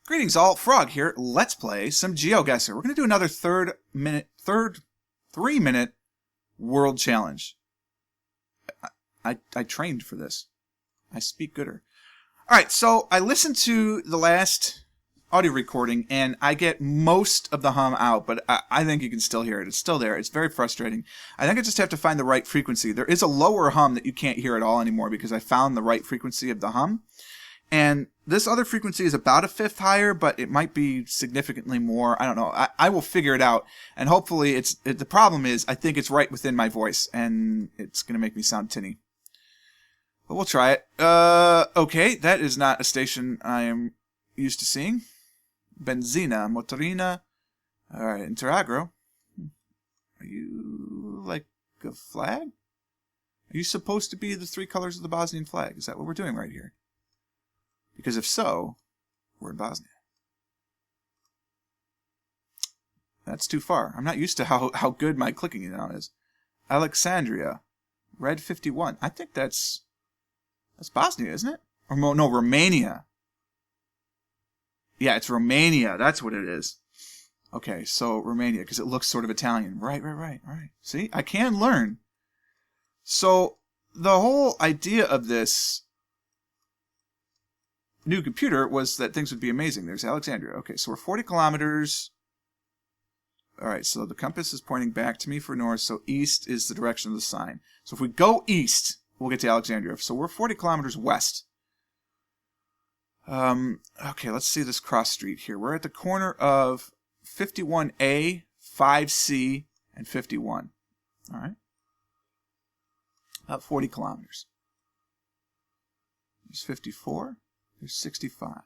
Greetings all, Frog here. Let's play some GeoGuessr. We're going to do another 3-minute world challenge. I trained for this. I speak gooder. Alright, so I listened to the last audio recording and I get most of the hum out, but I think you can still hear it. It's still there. It's very frustrating. I think I just have to find the right frequency. There is a lower hum that you can't hear at all anymore because I found the right frequency of the hum. And this other frequency is about a fifth higher, but it might be significantly more. I don't know. I will figure it out. And hopefully the problem is I think it's right within my voice and it's going to make me sound tinny. But we'll try it. Okay, that is not a station I am used to seeing. Benzina, Motorina. Alright, Interagro. Are you like a flag? Are you supposed to be the three colors of the Bosnian flag? Is that what we're doing right here? Because if so, we're in Bosnia. That's too far. I'm not used to how good my clicking now is. Alexandria. Red 51. I think that's Bosnia, isn't it? Or no, Romania. Yeah, it's Romania. That's what it is. Okay, so Romania, because it looks sort of Italian. Right. See? I can learn. So, the whole idea of this new computer was that things would be amazing. There's Alexandria. Okay, so we're 40 kilometers. Alright, so the compass is pointing back to me for north, so east is the direction of the sign. So if we go east, we'll get to Alexandria. So we're 40 kilometers west. Okay, let's see this cross street here. We're at the corner of 51A, 5C, and 51. Alright. About 40 kilometers. There's 54. There's 65.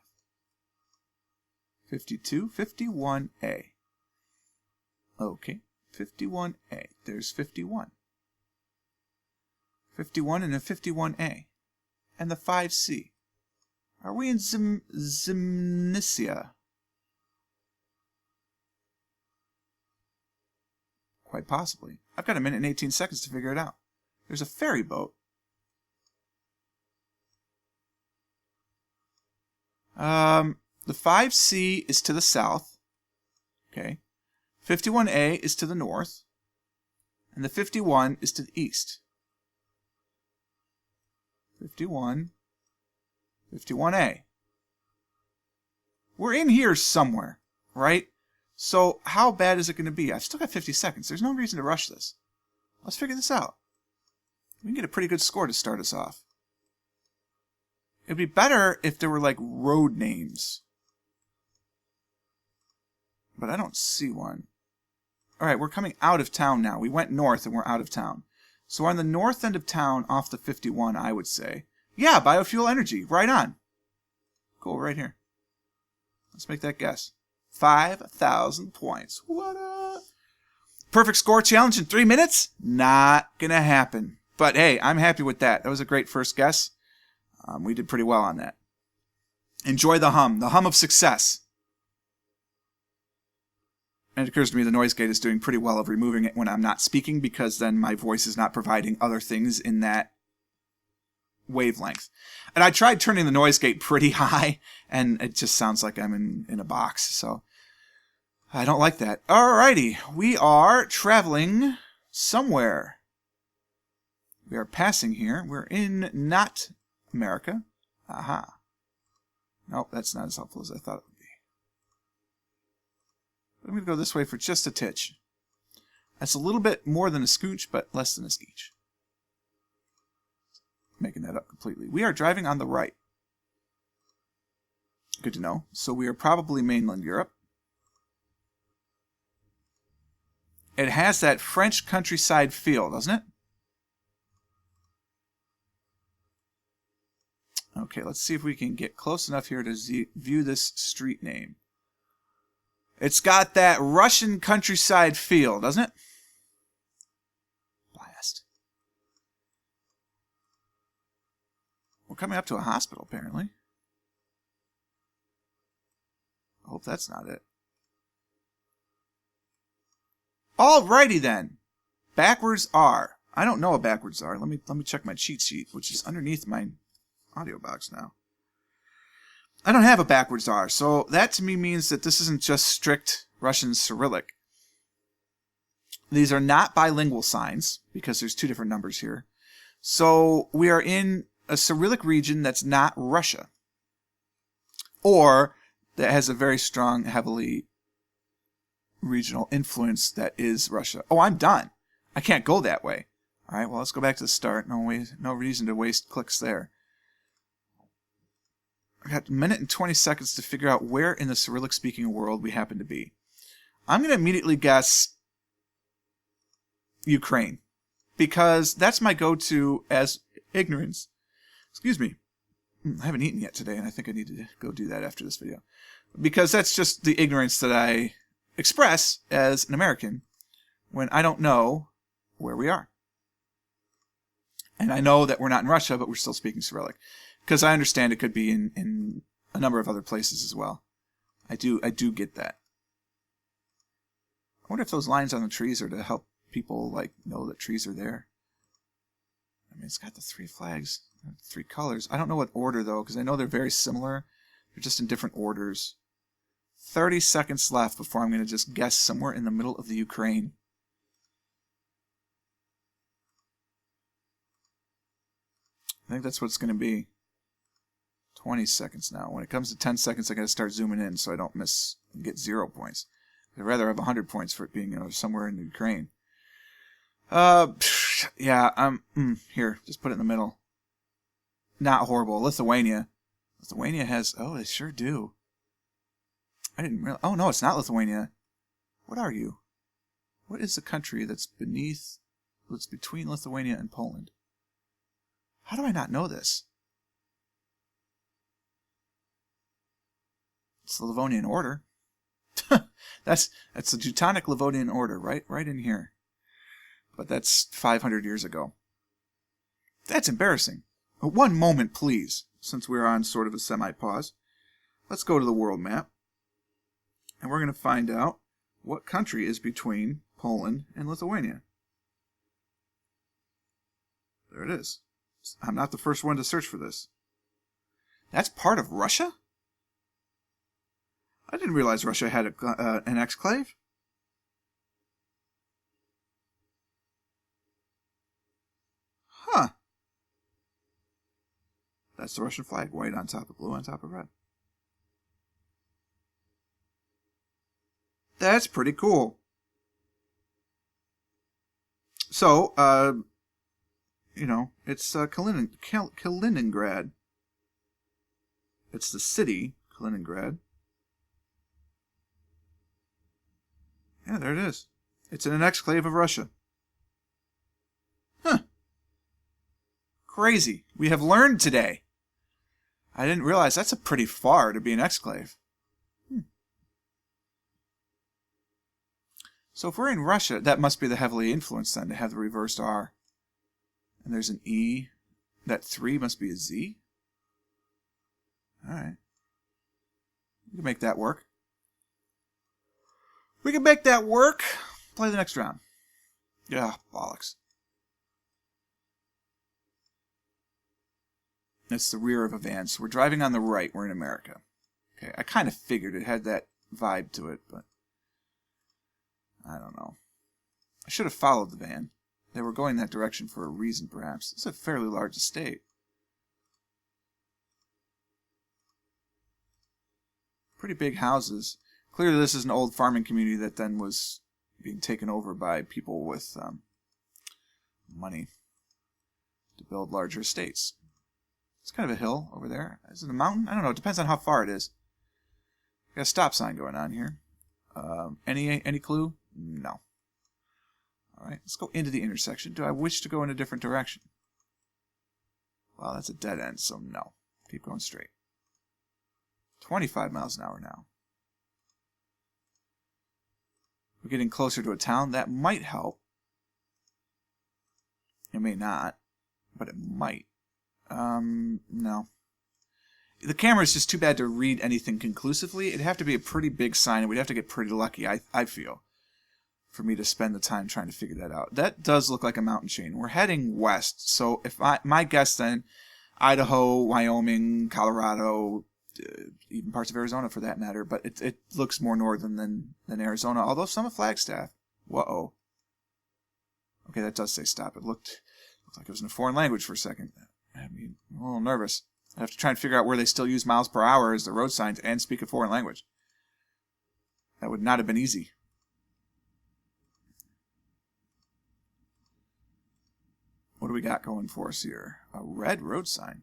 52. 51A. Okay. 51A. There's 51. 51 and a 51A. And the 5C. Are we in Zimnicia? Quite possibly. I've got a minute and 18 seconds to figure it out. There's a ferry boat. The 5C is to the south. Okay. 51A is to the north. And the 51 is to the east. 51. 51A. We're in here somewhere, right? So how bad is it going to be? I've still got 50 seconds. There's no reason to rush this. Let's figure this out. We can get a pretty good score to start us off. It'd be better if there were like road names. But I don't see one. Alright, we're coming out of town now. We went north and we're out of town. So we're on the north end of town off the 51, I would say. Yeah, biofuel energy. Right on. Cool, right here. Let's make that guess. 5,000 points. What up? Perfect score challenge in 3 minutes? Not gonna happen. But hey, I'm happy with that. That was a great first guess. We did pretty well on that. Enjoy the hum of success. And it occurs to me the noise gate is doing pretty well of removing it when I'm not speaking because then my voice is not providing other things in that wavelength. And I tried turning the noise gate pretty high and it just sounds like I'm in a box. So I don't like that. Alrighty, we are traveling somewhere. We are passing here. We're in not America. Aha. Nope, that's not as helpful as I thought it would be. I'm going to go this way for just a titch. That's a little bit more than a scooch, but less than a skeech. Making that up completely. We are driving on the right. Good to know. So we are probably mainland Europe. It has that French countryside feel, doesn't it? Okay, let's see if we can get close enough here to view this street name. It's got that Russian countryside feel, doesn't it? Blast. We're coming up to a hospital, apparently. I hope that's not it. Alrighty then. Backwards R. I don't know a backwards R. Let me check my cheat sheet, which is underneath my audio box now. I don't have a backwards R, so that to me means that this isn't just strict Russian Cyrillic. These are not bilingual signs, because there's two different numbers here. So we are in a Cyrillic region that's not Russia, or that has a very strong, heavily regional influence that is Russia. Oh, I'm done. I can't go that way. All right, well, let's go back to the start. No reason to waste clicks there. I got a minute and 20 seconds to figure out where in the Cyrillic-speaking world we happen to be. I'm going to immediately guess Ukraine, because that's my go-to as ignorance. Excuse me. I haven't eaten yet today, and I think I need to go do that after this video. Because that's just the ignorance that I express as an American when I don't know where we are. And I know that we're not in Russia, but we're still speaking Cyrillic. Because I understand it could be in a number of other places as well. I do get that. I wonder if those lines on the trees are to help people like know that trees are there. I mean, it's got the three flags, three colors. I don't know what order though, because I know they're very similar. They're just in different orders. 30 seconds left before I'm going to just guess somewhere in the middle of the Ukraine. I think that's what it's going to be. 20 seconds now. When it comes to 10 seconds, I got to start zooming in so I don't get 0 points. I'd rather have 100 points for it being somewhere in Ukraine. Yeah, here, just put it in the middle. Not horrible. Lithuania. Lithuania has, oh, they sure do. I didn't realize, oh no, it's not Lithuania. What are you? What is the country that's between Lithuania and Poland? How do I not know this? It's the Livonian Order. That's the Teutonic Livonian Order, right in here. But that's 500 years ago. That's embarrassing. But one moment, please, since we're on sort of a semi-pause. Let's go to the world map. And we're going to find out what country is between Poland and Lithuania. There it is. I'm not the first one to search for this. That's part of Russia? I didn't realize Russia had an exclave. Huh. That's the Russian flag. White on top of blue on top of red. That's pretty cool. So, it's Kaliningrad. It's the city, Kaliningrad. Yeah, there it is. It's in an exclave of Russia. Huh. Crazy. We have learned today. I didn't realize that's a pretty far to be an exclave. So if we're in Russia, that must be the heavily influenced then, to have the reversed R. And there's an E. That 3 must be a Z. Alright. We can make that work. We can make that work. Play the next round. Yeah, bollocks. That's the rear of a van. So we're driving on the right. We're in America. Okay, I kind of figured it had that vibe to it, but I don't know. I should have followed the van. They were going that direction for a reason, perhaps. It's a fairly large estate. Pretty big houses. Clearly this is an old farming community that then was being taken over by people with money to build larger estates. It's kind of a hill over there. Is it a mountain? I don't know. It depends on how far it is. Got a stop sign going on here. Any clue? No. Alright, let's go into the intersection. Do I wish to go in a different direction? Well, that's a dead end, so no. Keep going straight. 25 miles an hour now. We're getting closer to a town. That might help. It may not, but it might. No. The camera is just too bad to read anything conclusively. It'd have to be a pretty big sign, and we'd have to get pretty lucky, I feel, for me to spend the time trying to figure that out. That does look like a mountain chain. We're heading west, so if my guess then, Idaho, Wyoming, Colorado, even parts of Arizona for that matter, but it looks more northern than Arizona, although some of Flagstaff. Whoa. Okay, that does say stop. It looked like it was in a foreign language for a second. I mean, I'm a little nervous. I have to try and figure out where they still use miles per hour as the road signs and speak a foreign language. That would not have been easy. What do we got going for us here? A red road sign.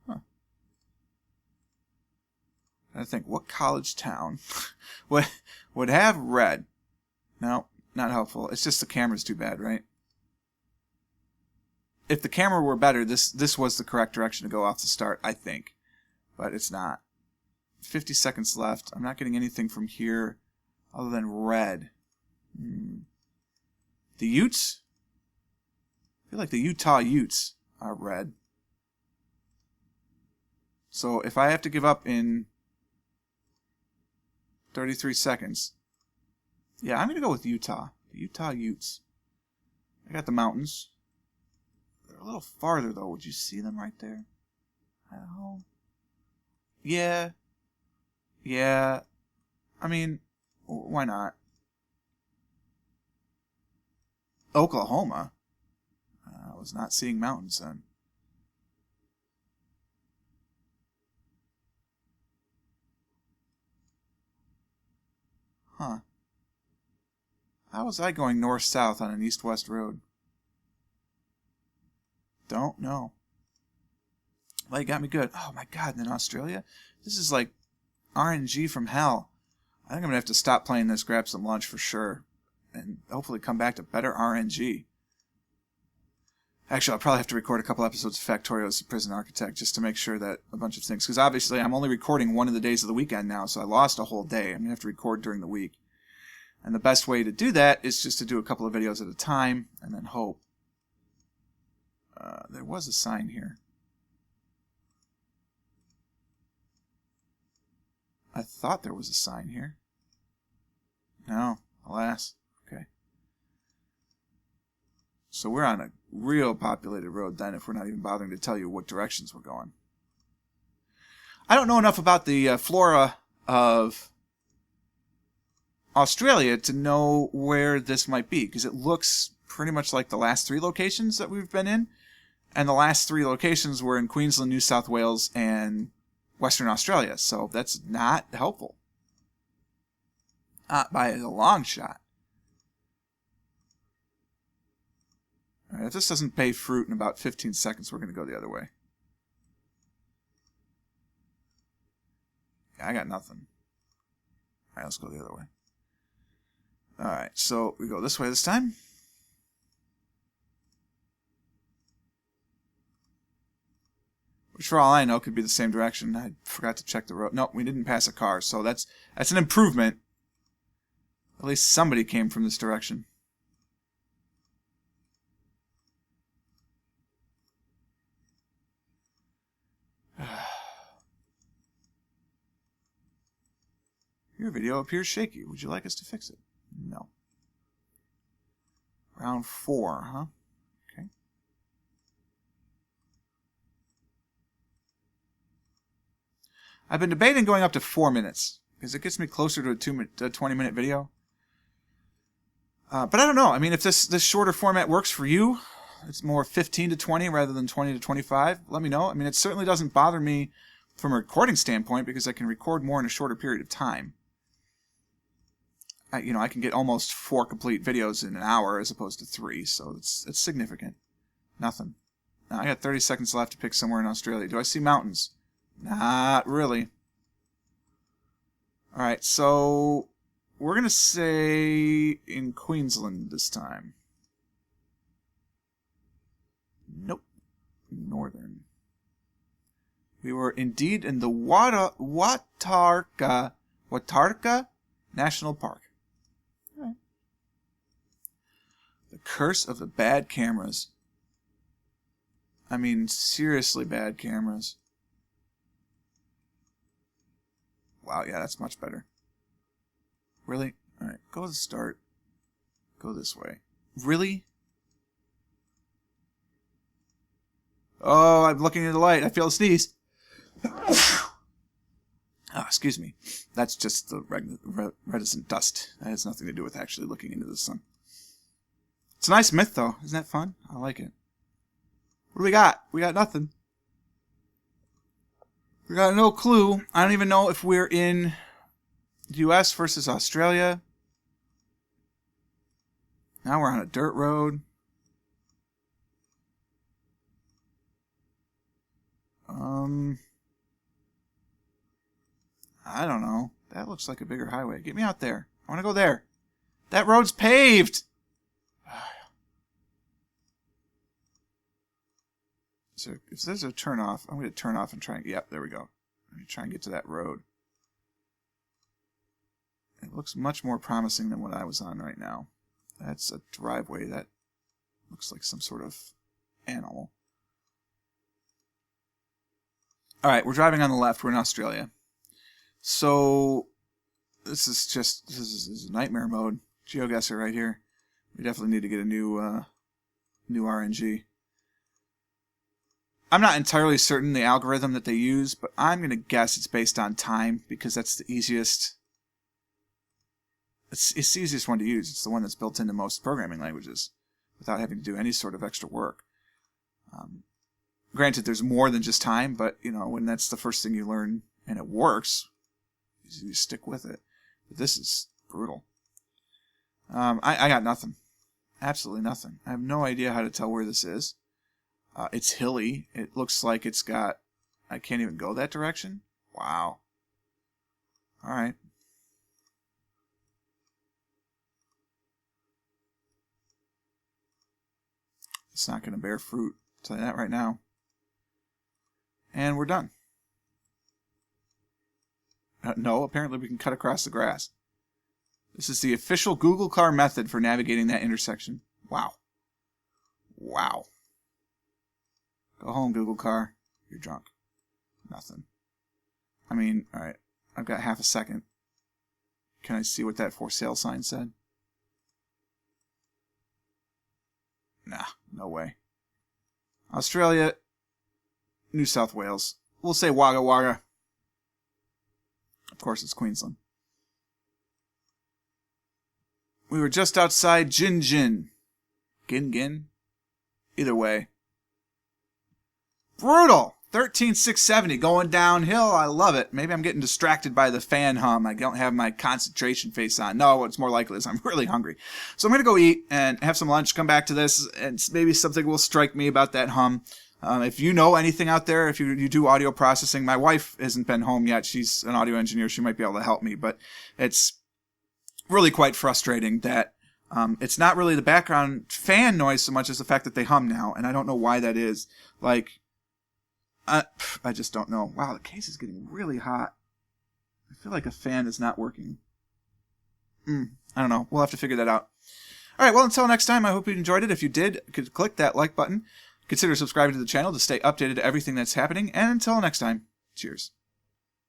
Huh. I think, what college town would have red? No, not helpful. It's just the camera's too bad, right? If the camera were better, this was the correct direction to go off the start, I think. But it's not. 50 seconds left. I'm not getting anything from here other than red. The Utes? I feel like the Utah Utes are red. So if I have to give up in 33 seconds, yeah, I'm going to go with Utah. The Utah Utes. I got the mountains. They're a little farther, though. Would you see them right there? Oh. Yeah. Yeah. I mean, why not? Oklahoma. I was not seeing mountains then. Huh. How was I going north-south on an east-west road? Don't know. Well, you got me good. Oh my god, and then Australia? This is like RNG from hell. I think I'm going to have to stop playing this, grab some lunch for sure, and hopefully come back to better RNG. Actually, I'll probably have to record a couple episodes of Factorio as a Prison Architect just to make sure that a bunch of things, because obviously I'm only recording one of the days of the weekend now, so I lost a whole day. I'm going to have to record during the week. And the best way to do that is just to do a couple of videos at a time and then hope. There was a sign here. I thought there was a sign here. No, alas. Okay. So we're on a real populated road then if we're not even bothering to tell you what directions we're going. I don't know enough about the flora of Australia to know where this might be, because it looks pretty much like the last three locations that we've been in. And the last three locations were in Queensland, New South Wales, and Western Australia. So that's not helpful. Not by a long shot. All right, if this doesn't pay fruit in about 15 seconds, we're going to go the other way. Yeah, I got nothing. All right, let's go the other way. All right, so we go this way this time. Which, for all I know, could be the same direction. I forgot to check the road. No, we didn't pass a car, so that's an improvement. At least somebody came from this direction. Your video appears shaky. Would you like us to fix it? No. Round 4, huh? Okay. I've been debating going up to 4 minutes, because it gets me closer to a 20-minute video. But I don't know. I mean, if this shorter format works for you, it's more 15 to 20 rather than 20 to 25, let me know. I mean, it certainly doesn't bother me from a recording standpoint, because I can record more in a shorter period of time. I can get almost 4 complete videos in an hour as opposed to 3, so it's significant. Nothing. Now, I got 30 seconds left to pick somewhere in Australia. Do I see mountains? Not really. Alright, so we're going to say in Queensland this time. Nope. Northern. We were indeed in the Watarka National Park. Right. The curse of the bad cameras. I mean, seriously bad cameras. Wow, yeah, that's much better. Really? Alright, go to the start. Go this way. Really? Oh, I'm looking into the light. I feel a sneeze. Oh, excuse me. That's just the reticent dust. That has nothing to do with actually looking into the sun. It's a nice myth, though. Isn't that fun? I like it. What do we got? We got nothing. We got no clue. I don't even know if we're in the U.S. versus Australia. Now we're on a dirt road. I don't know. That looks like a bigger highway. Get me out there. I want to go there. That road's paved! So if there's a turn off, I'm going to turn off and try and... Yep, there we go. Let me try and get to that road. It looks much more promising than what I was on right now. That's a driveway that looks like some sort of animal. Alright, we're driving on the left. We're in Australia. So, this is nightmare mode. GeoGuessr right here. We definitely need to get a new RNG. I'm not entirely certain the algorithm that they use, but I'm going to guess it's based on time because that's the easiest. It's the easiest one to use. It's the one that's built into most programming languages without having to do any sort of extra work. Granted, there's more than just time, but you know when that's the first thing you learn and it works, you stick with it. But this is brutal. I got nothing. Absolutely nothing. I have no idea how to tell where this is. It's hilly. It looks like it's got... I can't even go that direction? Wow. Alright. It's not going to bear fruit. I'll tell you that right now. And we're done. No, apparently we can cut across the grass. This is the official Google car method for navigating that intersection. Wow. Wow. Go home, Google car. You're drunk. Nothing. I mean, alright. I've got half a second. Can I see what that for sale sign said? Nah, no way. Australia, New South Wales. We'll say Wagga Wagga. Of course, it's Queensland. We were just outside Gin Gin. Gin Gin? Either way. Brutal! 13,670 going downhill. I love it. Maybe I'm getting distracted by the fan hum. I don't have my concentration face on. No, what's more likely is I'm really hungry. So I'm going to go eat and have some lunch, come back to this, and maybe something will strike me about that hum. If you know anything out there, if you do audio processing, my wife hasn't been home yet. She's an audio engineer. She might be able to help me, but it's really quite frustrating that it's not really the background fan noise so much as the fact that they hum now, and I don't know why that is. Like, I just don't know. Wow, the case is getting really hot. I feel like a fan is not working. I don't know. We'll have to figure that out. All right, well, until next time, I hope you enjoyed it. If you did, could click that like button. Consider subscribing to the channel to stay updated to everything that's happening. And until next time, cheers.